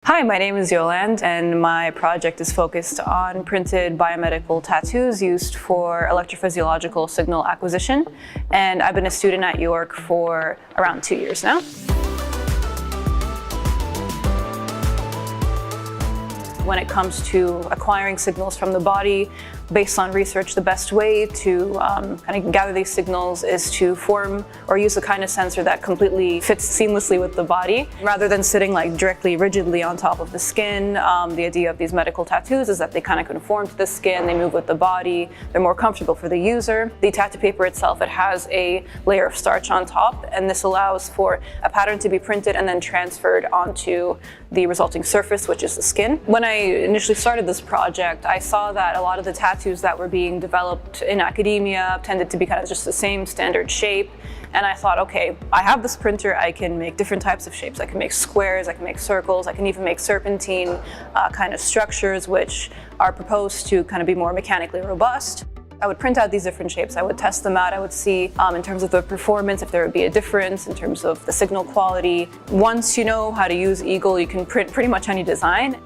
Hi, my name is Yoland, and my project is focused on printed biomedical tattoos used for electrophysiological signal acquisition. And I've been a student at York for around 2 years now. When it comes to acquiring signals from the body, based on research, the best way to kind of gather these signals is to form or use a kind of sensor that completely fits seamlessly with the body. Rather than sitting like directly, rigidly on top of the skin, the idea of these medical tattoos is that they kind of conform to the skin, they move with the body, they're more comfortable for the user. The tattoo paper itself, it has a layer of starch on top, and this allows for a pattern to be printed and then transferred onto the resulting surface, which is the skin. When I initially started this project, I saw that a lot of the tattoos that were being developed in academia tended to be kind of just the same standard shape. And I thought, okay, I have this printer, I can make different types of shapes. I can make squares, I can make circles, I can even make serpentine kind of structures, which are proposed to kind of be more mechanically robust. I would print out these different shapes, I would test them out, I would see in terms of the performance if there would be a difference in terms of the signal quality. Once you know how to use Eagle, you can print pretty much any design.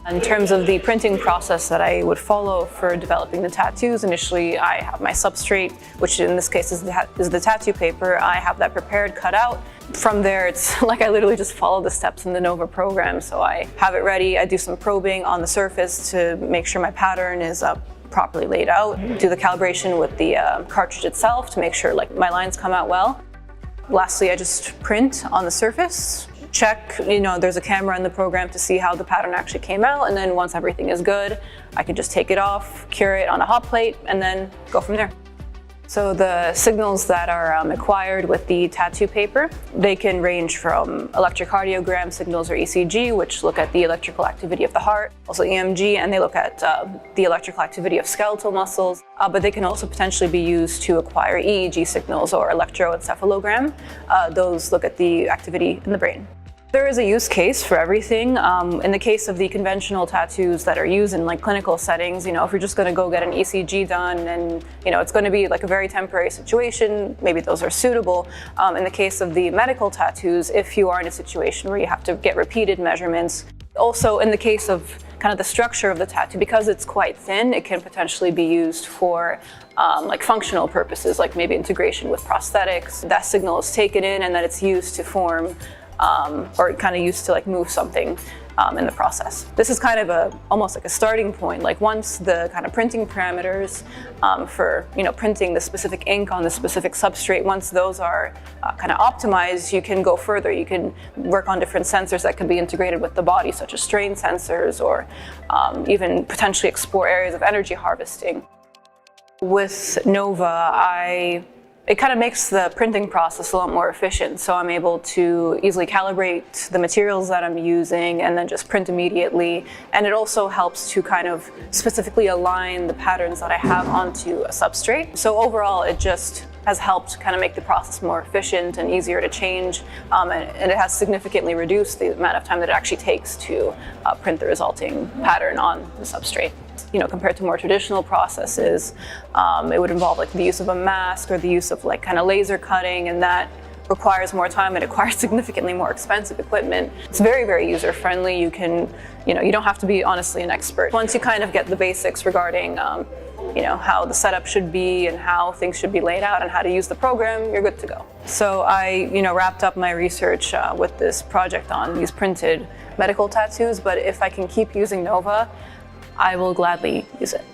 In terms of the printing process that I would follow for developing the tattoos, initially I have my substrate, which in this case is the tattoo paper. I have that prepared, cut out. From there, it's like I literally just follow the steps in the Nova program. So I have it ready, I do some probing on the surface to make sure my pattern is properly laid out, do the calibration with the cartridge itself to make sure like my lines come out well. Lastly, I just print on the surface. Check, there's a camera in the program to see how the pattern actually came out, and then once everything is good, I can just take it off, cure it on a hot plate, and then go from there. So the signals that are acquired with the tattoo paper, they can range from electrocardiogram signals or ECG, which look at the electrical activity of the heart, also EMG, and they look at the electrical activity of skeletal muscles, but they can also potentially be used to acquire EEG signals or electroencephalogram. Those look at the activity in the brain. There is a use case for everything. In the case of the conventional tattoos that are used in like clinical settings, if you're just going to go get an ECG done and it's going to be like a very temporary situation, maybe those are suitable. In the case of the medical tattoos, if you are in a situation where you have to get repeated measurements. Also, in the case of kind of the structure of the tattoo, because it's quite thin, it can potentially be used for like functional purposes, like maybe integration with prosthetics. That signal is taken in and then it's used to form or kind of used to like move something in the process. This is kind of almost like a starting point. Like once the kind of printing parameters for printing the specific ink on the specific substrate, once those are kind of optimized, you can go further. You can work on different sensors that can be integrated with the body, such as strain sensors, or even potentially explore areas of energy harvesting. With Nova, it kind of makes the printing process a lot more efficient. So I'm able to easily calibrate the materials that I'm using and then just print immediately. And it also helps to kind of specifically align the patterns that I have onto a substrate. So overall, it just has helped kind of make the process more efficient and easier to change. And it has significantly reduced the amount of time that it actually takes to print the resulting pattern on the substrate. Compared to more traditional processes, it would involve like the use of a mask or the use of like kind of laser cutting, and that requires more time and requires significantly more expensive equipment. It's very, very user friendly. You can, you don't have to be honestly an expert. Once you kind of get the basics regarding, how the setup should be and how things should be laid out and how to use the program, you're good to go. So I, wrapped up my research with this project on these printed medical tattoos, but if I can keep using Nova, I will gladly use it.